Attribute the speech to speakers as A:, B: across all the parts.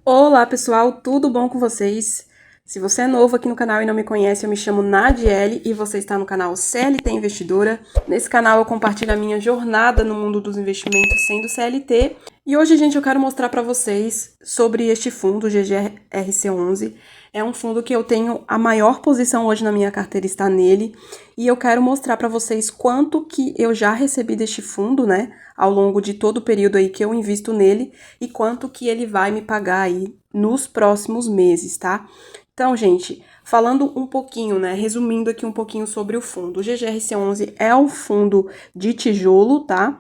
A: Olá pessoal, tudo bom com vocês? Se você é novo aqui no canal e não me conhece, eu me chamo Nadiele e você está no canal CLT Investidora. Nesse canal eu compartilho a minha jornada no mundo dos investimentos sendo CLT. E hoje, gente, eu quero mostrar para vocês sobre este fundo, o GGRC11. É um fundo que eu tenho a maior posição hoje na minha carteira, está nele. E eu quero mostrar para vocês quanto que eu já recebi deste fundo, né? Ao longo de todo o período aí que eu invisto nele e quanto que ele vai me pagar aí nos próximos meses, tá? Então, gente, falando um pouquinho, né, resumindo aqui um pouquinho sobre o fundo. O GGRC11 é um fundo de tijolo, tá?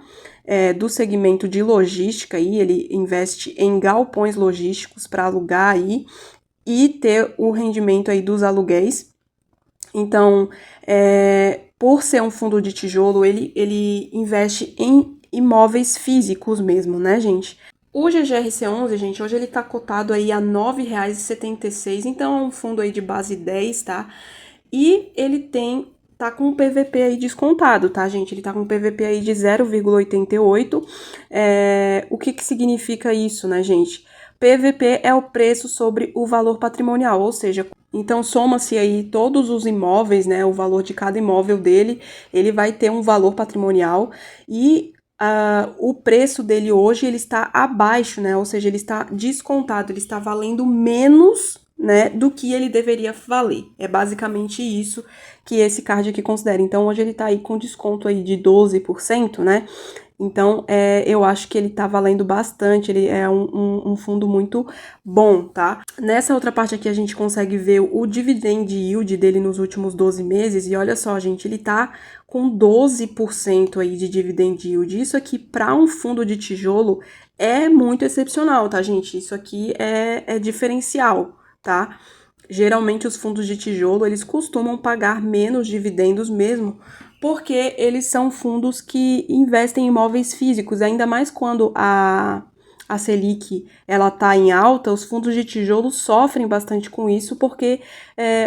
A: Do segmento de logística aí, ele investe em galpões logísticos para alugar aí e ter o rendimento aí dos aluguéis. Então, por ser um fundo de tijolo, ele investe em imóveis físicos mesmo, né, gente? O GGRC11, gente, hoje ele tá cotado aí a R$ 9,76, então é um fundo aí de base 10, tá? E ele tá com o PVP aí descontado, tá, gente? Ele tá com um PVP aí de 0,88. O que significa isso, né, gente? PVP é o preço sobre o valor patrimonial, ou seja, então soma-se aí todos os imóveis, né, o valor de cada imóvel dele, ele vai ter um valor patrimonial e o preço dele hoje ele está abaixo, né, ou seja, ele está descontado, ele está valendo menos, né, do que ele deveria valer. É basicamente isso que esse card aqui considera. Então hoje ele tá aí com desconto aí de 12%, né? Então, eu acho que ele tá valendo bastante, ele é um fundo muito bom, tá? Nessa outra parte aqui a gente consegue ver o dividend yield dele nos últimos 12 meses, e olha só, gente, ele tá com 12% aí de dividend yield. Isso aqui, para um fundo de tijolo, é muito excepcional, tá, gente? Isso aqui é diferencial, tá? Geralmente os fundos de tijolo, eles costumam pagar menos dividendos mesmo, porque eles são fundos que investem em imóveis físicos, ainda mais quando a Selic ela tá em alta, os fundos de tijolo sofrem bastante com isso, porque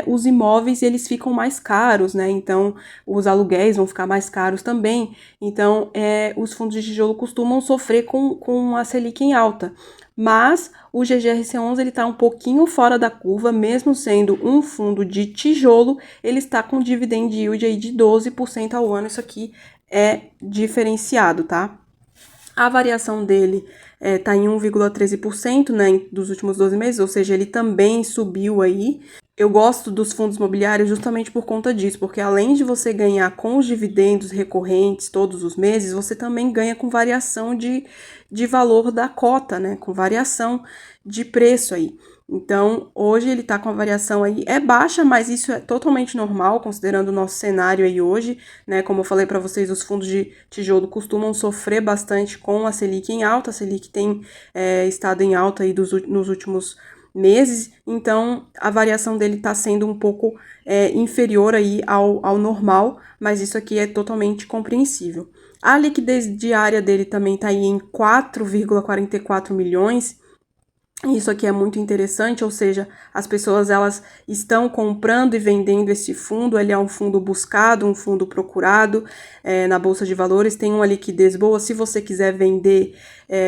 A: os imóveis eles ficam mais caros, né? Então os aluguéis vão ficar mais caros também. Então os fundos de tijolo costumam sofrer com a Selic em alta. Mas o GGRC11 ele está um pouquinho fora da curva, mesmo sendo um fundo de tijolo, ele está com dividend yield aí de 12% ao ano. Isso aqui é diferenciado, tá? A variação dele tá em 1,13%, né, dos últimos 12 meses, ou seja, ele também subiu aí. Eu gosto dos fundos imobiliários justamente por conta disso, porque além de você ganhar com os dividendos recorrentes todos os meses, você também ganha com variação de valor da cota, né, com variação de preço aí. Então, hoje ele tá com a variação aí, é baixa, mas isso é totalmente normal, considerando o nosso cenário aí hoje, né? Como eu falei para vocês, os fundos de tijolo costumam sofrer bastante com a Selic em alta, a Selic tem estado em alta aí nos últimos meses, então a variação dele está sendo um pouco inferior aí ao normal, mas isso aqui é totalmente compreensível. A liquidez diária dele também está aí em 4,44 milhões, isso aqui é muito interessante, ou seja, as pessoas elas estão comprando e vendendo esse fundo, ele é um fundo buscado, um fundo procurado na Bolsa de Valores, tem uma liquidez boa, se você quiser vender,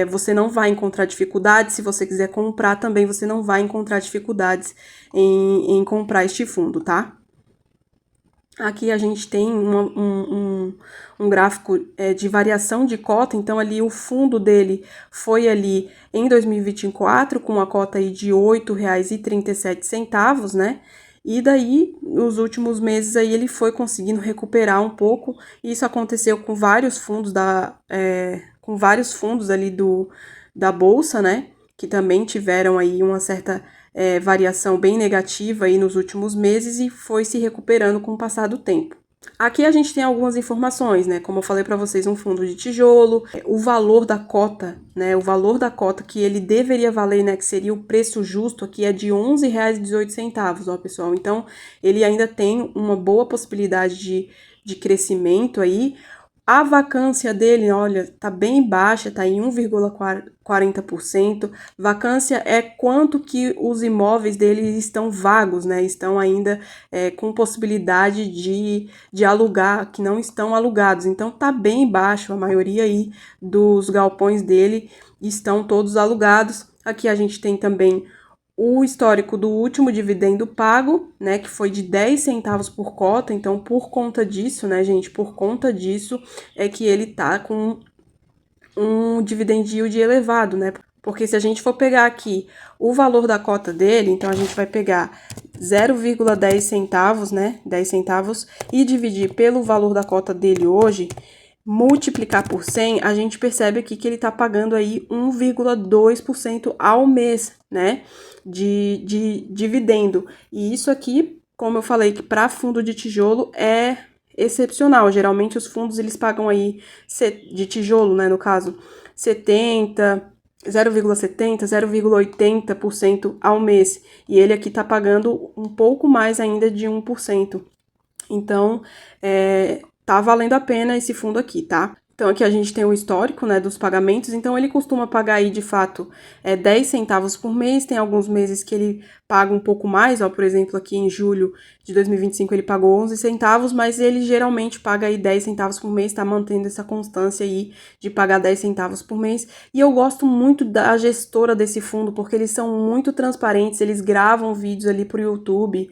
A: você não vai encontrar dificuldades, se você quiser comprar também, você não vai encontrar dificuldades em comprar este fundo, tá? Aqui a gente tem um gráfico de variação de cota, então ali o fundo dele foi ali em 2024 com uma cota aí de R$ 8,37, né? E daí, nos últimos meses aí ele foi conseguindo recuperar um pouco, e isso aconteceu com vários fundos com vários fundos ali da Bolsa, né? Que também tiveram aí uma certa variação bem negativa aí nos últimos meses e foi se recuperando com o passar do tempo. Aqui a gente tem algumas informações, né? Como eu falei para vocês, um fundo de tijolo, o valor da cota, né? O valor da cota que ele deveria valer, né? Que seria o preço justo aqui é de R$ 11,18, ó, pessoal. Então, ele ainda tem uma boa possibilidade de crescimento aí. A vacância dele, olha, tá bem baixa, tá em 1,40%. Vacância é quanto que os imóveis dele estão vagos, né? Estão ainda com possibilidade de alugar, que não estão alugados. Então tá bem baixo, a maioria aí dos galpões dele estão todos alugados. Aqui a gente tem também o histórico do último dividendo pago, né, que foi de 10 centavos por cota. Então, por conta disso, né, gente, por conta disso é que ele tá com um dividend yield elevado, né? Porque se a gente for pegar aqui o valor da cota dele, então a gente vai pegar 0,10 centavos, né? 10 centavos e dividir pelo valor da cota dele hoje, multiplicar por 100, a gente percebe aqui que ele tá pagando aí 1,2% ao mês, né? De dividendo. E isso aqui, como eu falei, que para fundo de tijolo é excepcional. Geralmente os fundos eles pagam aí de tijolo, né, no caso, 0,70, 0,80% ao mês. E ele aqui tá pagando um pouco mais ainda de 1%. Então, tá valendo a pena esse fundo aqui, tá? Então, aqui a gente tem o histórico, né, dos pagamentos. Então, ele costuma pagar aí, de fato, 10 centavos por mês. Tem alguns meses que ele paga um pouco mais, ó, por exemplo, aqui em julho de 2025 ele pagou 11 centavos, mas ele geralmente paga aí 10 centavos por mês, tá mantendo essa constância aí de pagar 10 centavos por mês. E eu gosto muito da gestora desse fundo, porque eles são muito transparentes, eles gravam vídeos ali pro YouTube,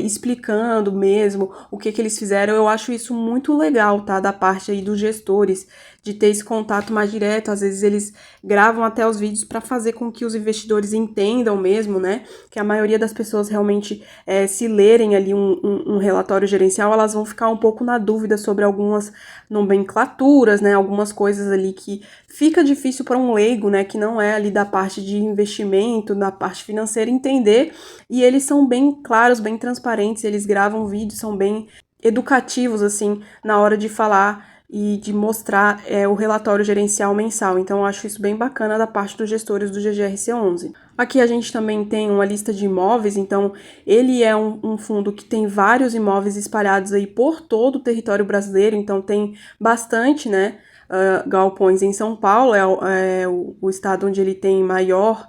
A: explicando mesmo o que eles fizeram. Eu acho isso muito legal, tá, da parte aí dos gestores, de ter esse contato mais direto. Às vezes eles gravam até os vídeos para fazer com que os investidores entendam mesmo, né, que a maioria das pessoas realmente, se lerem ali um relatório gerencial, elas vão ficar um pouco na dúvida sobre algumas nomenclaturas, né, algumas coisas ali que fica difícil para um leigo, né, que não é ali da parte de investimento, da parte financeira, entender, e eles são bem claros, bem transparentes, eles gravam vídeos, são bem educativos, assim, na hora de falar e de mostrar o relatório gerencial mensal. Então, eu acho isso bem bacana da parte dos gestores do GGRC11. Aqui a gente também tem uma lista de imóveis, então ele é um fundo que tem vários imóveis espalhados aí por todo o território brasileiro, então tem bastante, né, galpões em São Paulo, é o estado onde ele tem maior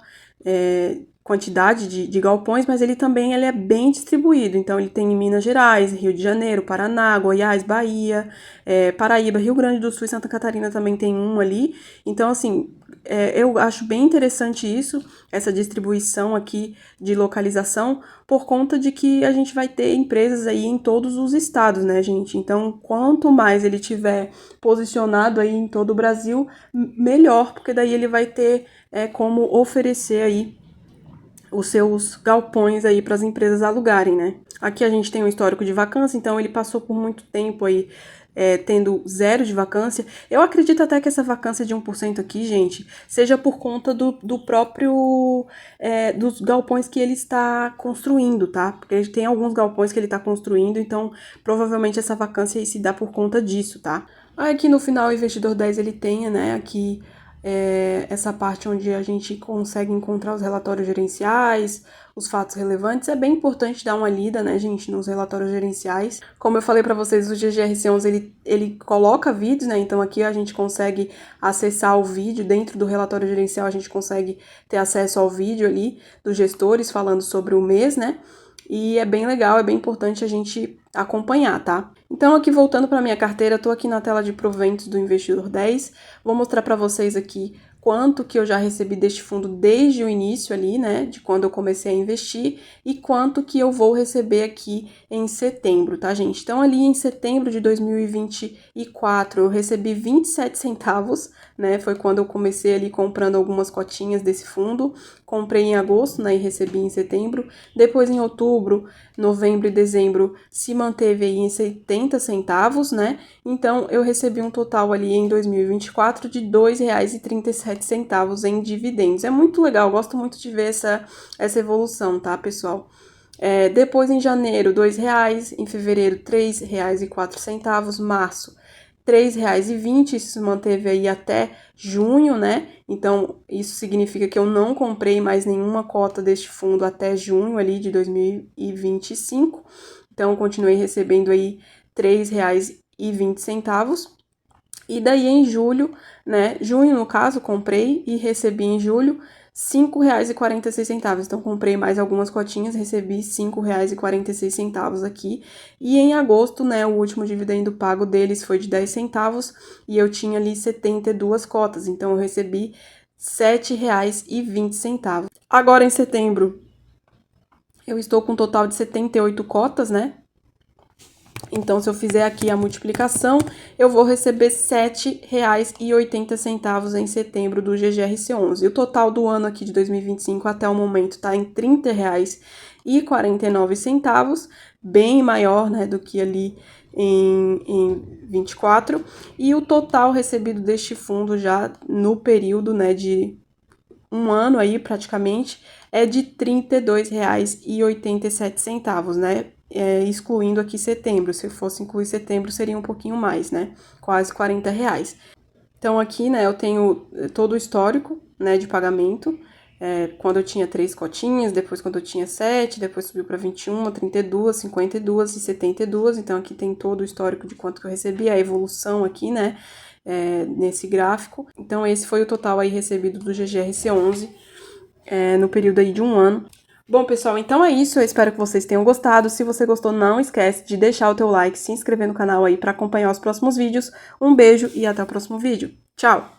A: quantidade de galpões, mas ele também é bem distribuído. Então, ele tem em Minas Gerais, Rio de Janeiro, Paraná, Goiás, Bahia, Paraíba, Rio Grande do Sul e Santa Catarina também tem um ali. Então, assim, eu acho bem interessante isso, essa distribuição aqui de localização, por conta de que a gente vai ter empresas aí em todos os estados, né, gente? Então, quanto mais ele tiver posicionado aí em todo o Brasil, melhor, porque daí ele vai ter como oferecer aí os seus galpões aí para as empresas alugarem, né? Aqui a gente tem um histórico de vacância, então ele passou por muito tempo aí tendo 0 de vacância. Eu acredito até que essa vacância de 1% aqui, gente, seja por conta do próprio dos galpões que ele está construindo, tá? Porque ele tem alguns galpões que ele está construindo, então provavelmente essa vacância aí se dá por conta disso, tá? Aí aqui no final o investidor 10 ele tem, né, aqui essa parte onde a gente consegue encontrar os relatórios gerenciais, os fatos relevantes. É bem importante dar uma lida, né, gente, nos relatórios gerenciais. Como eu falei para vocês, o GGRC11 ele coloca vídeos, né, então aqui a gente consegue acessar o vídeo. Dentro do relatório gerencial a gente consegue ter acesso ao vídeo ali dos gestores falando sobre o mês, né, e é bem legal, é bem importante a gente acompanhar, tá? Então, aqui voltando para minha carteira, eu tô aqui na tela de proventos do Investidor 10, vou mostrar para vocês aqui quanto que eu já recebi deste fundo desde o início ali, né, de quando eu comecei a investir, e quanto que eu vou receber aqui em setembro, tá, gente? Então, ali em setembro de 2024, eu recebi 27 centavos, né, foi quando eu comecei ali comprando algumas cotinhas desse fundo, comprei em agosto, né, e recebi em setembro, depois em outubro, novembro e dezembro se manteve aí em 70 centavos, né, então eu recebi um total ali em 2024 de R$ 2,37 em dividendos. É muito legal, gosto muito de ver essa evolução, tá, pessoal? Depois em janeiro, R$ 2,00, em fevereiro, R$ 3,04, março, R$ 3,20, isso se manteve aí até junho, né? Então, isso significa que eu não comprei mais nenhuma cota deste fundo até junho ali de 2025. Então, continuei recebendo aí R$ 3,20. E daí em julho, né? Junho, no caso, comprei e recebi em julho R$ 5,46. Então, comprei mais algumas cotinhas, recebi R$ 5,46 aqui. E em agosto, né, o último dividendo pago deles foi de 10 centavos e eu tinha ali 72 cotas. Então, eu recebi R$7,20. Agora, em setembro, eu estou com um total de 78 cotas, né? Então, se eu fizer aqui a multiplicação, eu vou receber R$7,80 em setembro do GGRC11. E o total do ano aqui de 2025 até o momento está em R$30,49, bem maior, né, do que ali em 24. E o total recebido deste fundo já no período, né, de um ano aí praticamente, é de R$32,87, né? Excluindo aqui setembro. Se fosse incluir setembro, seria um pouquinho mais, né? Quase R$40. Então, aqui, né, eu tenho todo o histórico, né, de pagamento. Quando eu tinha 3 cotinhas, depois quando eu tinha 7, depois subiu para 21, 32, 52 e 72. Então, aqui tem todo o histórico de quanto que eu recebi, a evolução aqui, né, nesse gráfico. Então, esse foi o total aí recebido do GGRC11 no período aí de um ano. Bom, pessoal, então é isso. Eu espero que vocês tenham gostado. Se você gostou, não esquece de deixar o teu like, se inscrever no canal aí para acompanhar os próximos vídeos. Um beijo e até o próximo vídeo. Tchau!